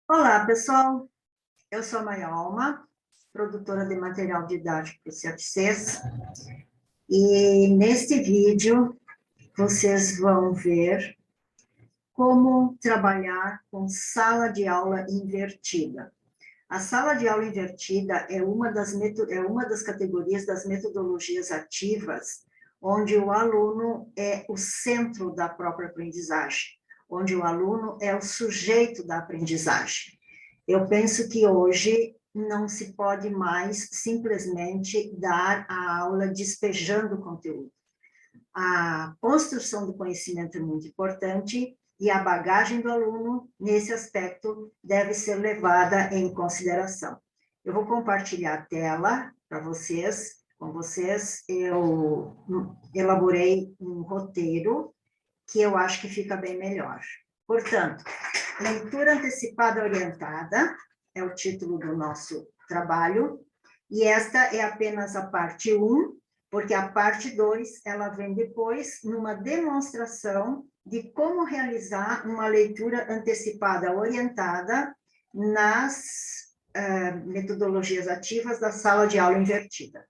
Olá, pessoal. Eu sou a Maria Alma, produtora de material didático para o CFCs. E neste vídeo, vocês vão ver como trabalhar com sala de aula invertida. A sala de aula invertida é uma das categorias das metodologias ativas, onde o aluno é o centro da própria aprendizagem, onde o aluno é o sujeito da aprendizagem. Eu penso que hoje não se pode mais simplesmente dar a aula despejando o conteúdo. A construção do conhecimento é muito importante e a bagagem do aluno, nesse aspecto, deve ser levada em consideração. Eu vou compartilhar a tela para vocês, com vocês. Eu elaborei um roteiro que eu acho que fica bem melhor. Portanto, leitura antecipada orientada é o título do nosso trabalho, e esta é apenas a parte 1, porque a parte 2, ela vem depois numa demonstração de como realizar uma leitura antecipada orientada nas metodologias ativas da sala de aula invertida.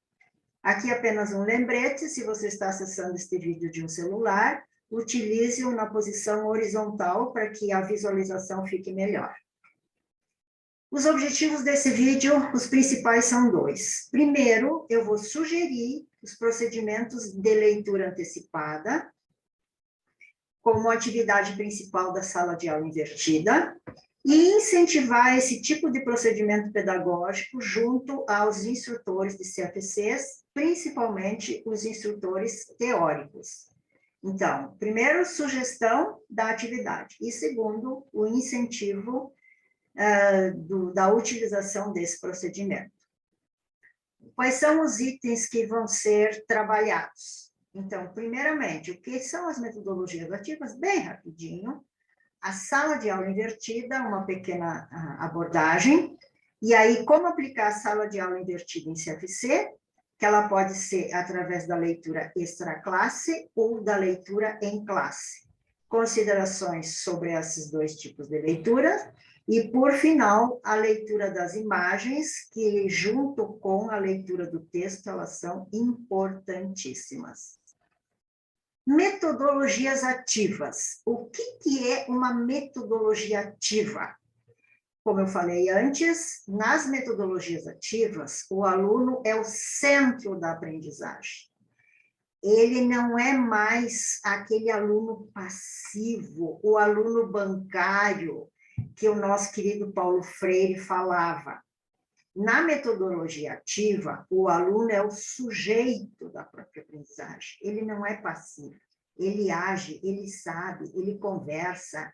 Aqui apenas um lembrete: se você está acessando este vídeo de um celular, utilize-o na posição horizontal para que a visualização fique melhor. Os objetivos desse vídeo, os principais são 2. Primeiro, eu vou sugerir os procedimentos de leitura antecipada como atividade principal da sala de aula invertida e incentivar esse tipo de procedimento pedagógico junto aos instrutores de CFCs, principalmente os instrutores teóricos. Então, primeiro, sugestão da atividade, e segundo, o incentivo da utilização desse procedimento. Quais são os itens que vão ser trabalhados? Então, primeiramente, o que são as metodologias ativas? Bem rapidinho. A sala de aula invertida, uma pequena abordagem. E aí, como aplicar a sala de aula invertida em CFC? Que ela pode ser através da leitura extra-classe ou da leitura em classe. Considerações sobre esses 2 tipos de leitura. E, por final, a leitura das imagens, que, junto com a leitura do texto, elas são importantíssimas. Metodologias ativas. O que é uma metodologia ativa? Como eu falei antes, nas metodologias ativas, o aluno é o centro da aprendizagem. Ele não é mais aquele aluno passivo, o aluno bancário, que o nosso querido Paulo Freire falava. Na metodologia ativa, o aluno é o sujeito da própria aprendizagem. Ele não é passivo. Ele age, ele sabe, ele conversa,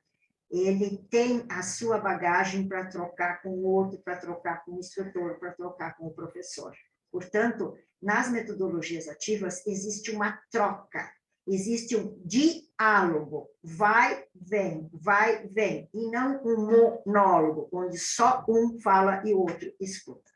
ele tem a sua bagagem para trocar com o outro, para trocar com o instrutor, para trocar com o professor. Portanto, nas metodologias ativas, existe uma troca, existe um diálogo, vai, vem, e não um monólogo, onde só um fala e o outro escuta.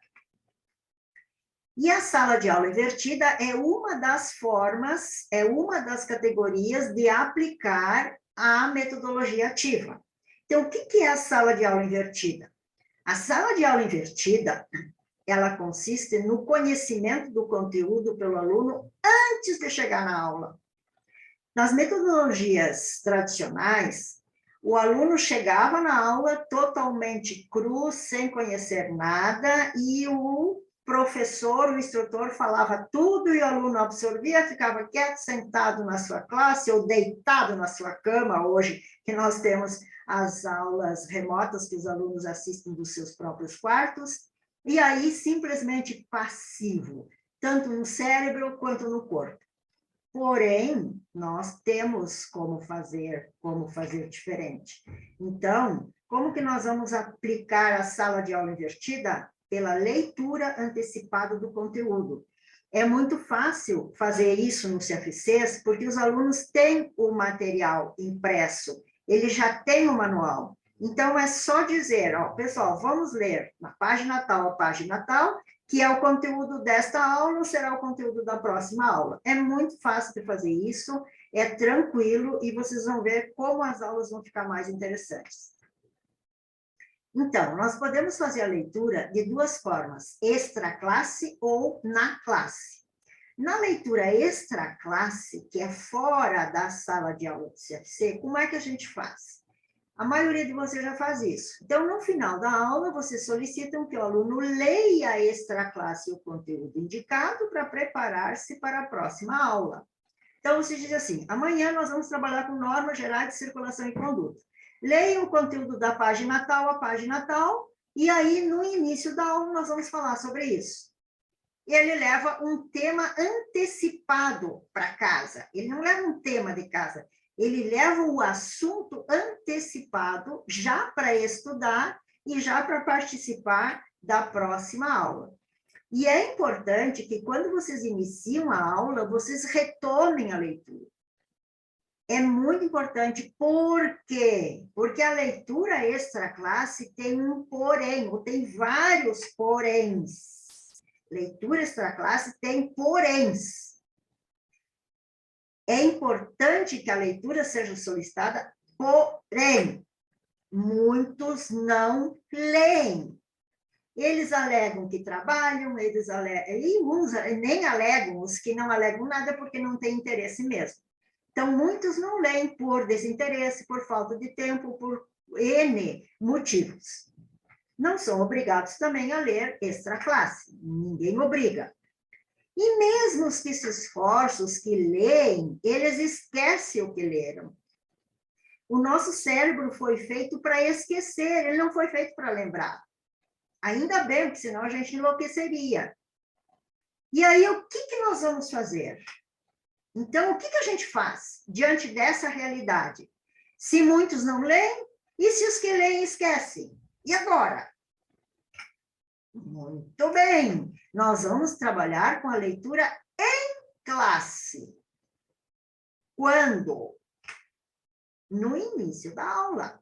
E a sala de aula invertida é uma das formas, é uma das categorias de aplicar a metodologia ativa. Então, o que é a sala de aula invertida? A sala de aula invertida, ela consiste no conhecimento do conteúdo pelo aluno antes de chegar na aula. Nas metodologias tradicionais, o aluno chegava na aula totalmente cru, sem conhecer nada, e o professor, o instrutor, falava tudo e o aluno absorvia, ficava quieto, sentado na sua classe ou deitado na sua cama, hoje que nós temos as aulas remotas que os alunos assistem dos seus próprios quartos, e aí simplesmente passivo, tanto no cérebro quanto no corpo. Porém, nós temos como fazer diferente. Então, como que nós vamos aplicar a sala de aula invertida? Pela leitura antecipada do conteúdo. É muito fácil fazer isso no CFCs, porque os alunos têm o material impresso, ele já tem o manual. Então, é só dizer, ó, pessoal, vamos ler na página tal, a página tal, que é o conteúdo desta aula, ou será o conteúdo da próxima aula. É muito fácil de fazer isso, é tranquilo, e vocês vão ver como as aulas vão ficar mais interessantes. Então, nós podemos fazer a leitura de duas formas, extra-classe ou na classe. Na leitura extra-classe, que é fora da sala de aula do CFC, como é que a gente faz? A maioria de vocês já faz isso. Então, no final da aula, vocês solicitam que o aluno leia a extra-classe o conteúdo indicado para preparar-se para a próxima aula. Então, você diz assim, amanhã nós vamos trabalhar com normas gerais de circulação e conduta. Leia o conteúdo da página tal a página tal, e aí, no início da aula, nós vamos falar sobre isso. E ele leva um tema antecipado para casa. Ele não leva um tema de casa, ele leva o assunto antecipado já para estudar e já para participar da próxima aula. E é importante que, quando vocês iniciam a aula, vocês retomem a leitura. É muito importante. Por quê? Porque a leitura extra-classe tem um porém, ou tem vários poréns. Leitura extra-classe tem poréns. É importante que a leitura seja solicitada, porém, muitos não leem. Eles alegam que trabalham, eles alegam, e uns nem alegam, os que não alegam nada porque não têm interesse mesmo. Então, muitos não leem por desinteresse, por falta de tempo, por N motivos. Não são obrigados também a ler extra-classe, ninguém obriga. E mesmo os que se esforçam, os que leem, eles esquecem o que leram. O nosso cérebro foi feito para esquecer, ele não foi feito para lembrar. Ainda bem, porque senão a gente enlouqueceria. E aí, o que nós vamos fazer? Então, o que a gente faz diante dessa realidade? Se muitos não leem, e se os que leem esquecem? E agora? Muito bem, nós vamos trabalhar com a leitura em classe. Quando? No início da aula.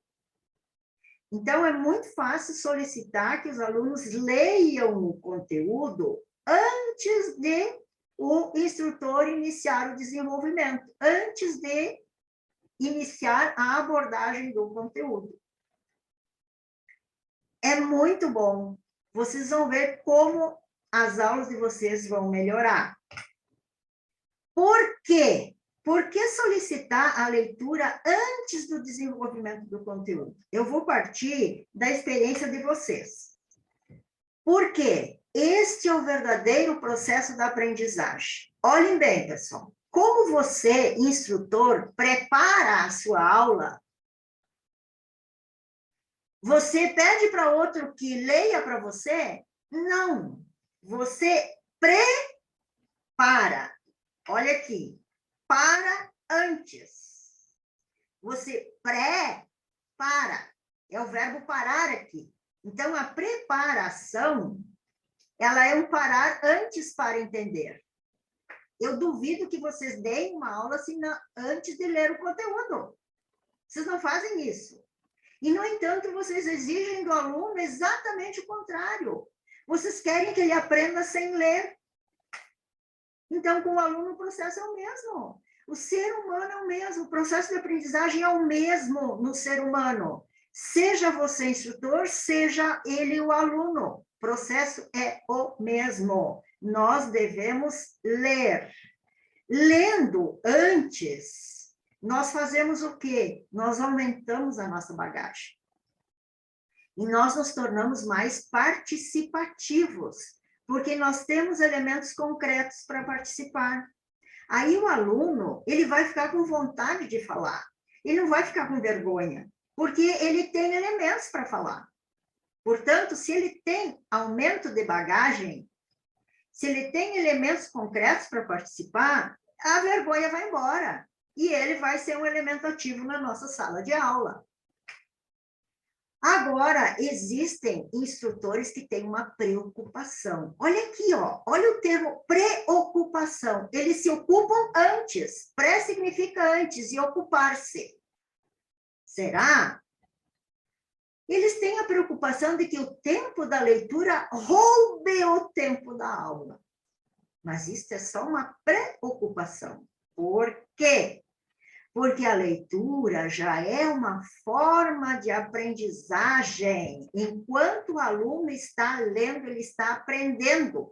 Então, é muito fácil solicitar que os alunos leiam o conteúdo antes de o instrutor iniciar o desenvolvimento, antes de iniciar a abordagem do conteúdo. É muito bom. Vocês vão ver como as aulas de vocês vão melhorar. Por quê? Por que solicitar a leitura antes do desenvolvimento do conteúdo? Eu vou partir da experiência de vocês. Por quê? Este é o verdadeiro processo da aprendizagem. Olhem bem, pessoal. Como você, instrutor, prepara a sua aula, você pede para outro que leia para você? Não. Você prepara. Olha aqui. Para antes. Você prepara. É o verbo parar aqui. Então, a preparação, ela é um parar antes para entender. Eu duvido que vocês deem uma aula assim, antes de ler o conteúdo. Vocês não fazem isso. E, no entanto, vocês exigem do aluno exatamente o contrário. Vocês querem que ele aprenda sem ler. Então, com o aluno, o processo é o mesmo. O ser humano é o mesmo. O processo de aprendizagem é o mesmo no ser humano. Seja você instrutor, seja ele o aluno. O processo é o mesmo. Nós devemos ler. Lendo antes, nós fazemos o quê? Nós aumentamos a nossa bagagem. E nós nos tornamos mais participativos, porque nós temos elementos concretos para participar. Aí o aluno, ele vai ficar com vontade de falar. Ele não vai ficar com vergonha, porque ele tem elementos para falar. Portanto, se ele tem aumento de bagagem, se ele tem elementos concretos para participar, a vergonha vai embora. E ele vai ser um elemento ativo na nossa sala de aula. Agora, existem instrutores que têm uma preocupação. Olha aqui, ó, olha o termo preocupação. Eles se ocupam antes. Pré significa antes e ocupar-se. Será? Eles têm a preocupação de que o tempo da leitura roube o tempo da aula. Mas isso é só uma preocupação. Por quê? Porque a leitura já é uma forma de aprendizagem. Enquanto o aluno está lendo, ele está aprendendo.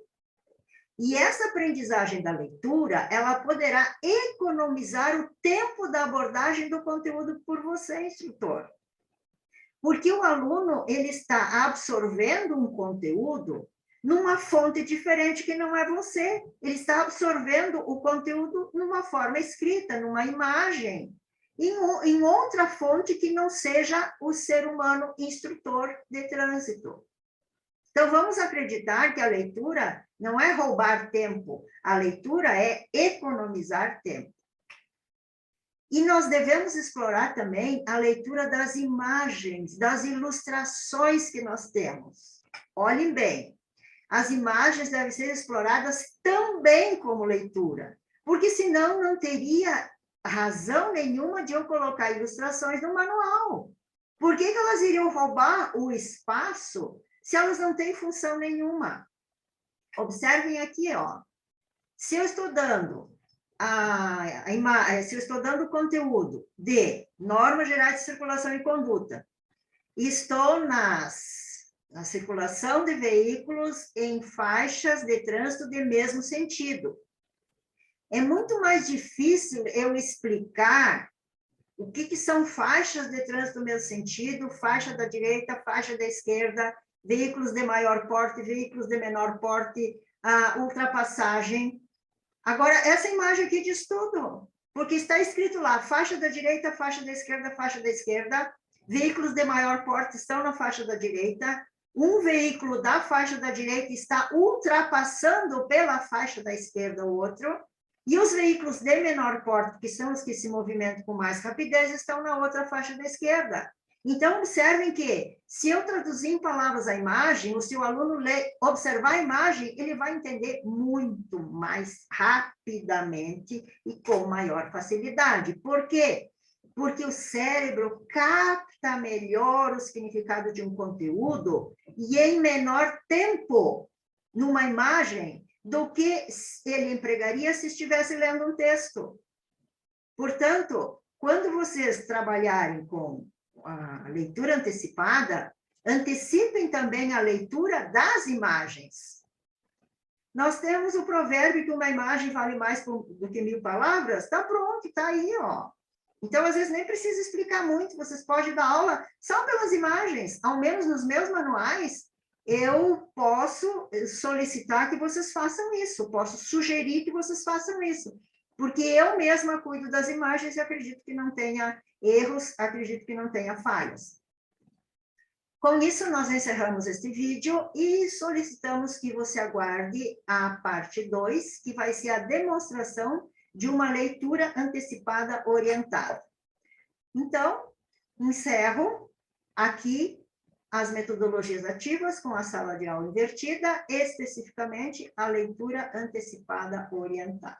E essa aprendizagem da leitura, ela poderá economizar o tempo da abordagem do conteúdo por você, instrutor. Porque o aluno, ele está absorvendo um conteúdo numa fonte diferente que não é você. Ele está absorvendo o conteúdo numa forma escrita, numa imagem, em outra fonte que não seja o ser humano instrutor de trânsito. Então, vamos acreditar que a leitura não é roubar tempo, a leitura é economizar tempo. E nós devemos explorar também a leitura das imagens, das ilustrações que nós temos. Olhem bem, as imagens devem ser exploradas também como leitura, porque senão não teria razão nenhuma de eu colocar ilustrações no manual. Por que elas iriam roubar o espaço se elas não têm função nenhuma? Observem aqui, ó. Se eu estou dando se eu estou dando conteúdo de normas gerais de circulação e conduta, estou na circulação de veículos em faixas de trânsito de mesmo sentido. É muito mais difícil eu explicar o que são faixas de trânsito do mesmo sentido, faixa da direita, faixa da esquerda, veículos de maior porte, veículos de menor porte, a ultrapassagem. Agora, essa imagem aqui diz tudo, porque está escrito lá, faixa da direita, faixa da esquerda, veículos de maior porte estão na faixa da direita, um veículo da faixa da direita está ultrapassando pela faixa da esquerda o outro, e os veículos de menor porte, que são os que se movimentam com mais rapidez, estão na outra faixa da esquerda. Então, observem que, se eu traduzir em palavras a imagem, ou se o aluno observar a imagem, ele vai entender muito mais rapidamente e com maior facilidade. Por quê? Porque o cérebro capta melhor o significado de um conteúdo e em menor tempo numa imagem do que ele empregaria se estivesse lendo um texto. Portanto, quando vocês trabalharem com a leitura antecipada, antecipem também a leitura das imagens. Nós temos o provérbio que uma imagem vale mais do que 1000 palavras. Está pronto, está aí, ó. Então, às vezes, nem precisa explicar muito, vocês podem dar aula só pelas imagens. Ao menos nos meus manuais, eu posso solicitar que vocês façam isso, posso sugerir que vocês façam isso, porque eu mesma cuido das imagens e acredito que não tenha erros, acredito que não tenha falhas. Com isso, nós encerramos este vídeo e solicitamos que você aguarde a parte 2, que vai ser a demonstração de uma leitura antecipada orientada. Então, encerro aqui as metodologias ativas com a sala de aula invertida, especificamente a leitura antecipada orientada.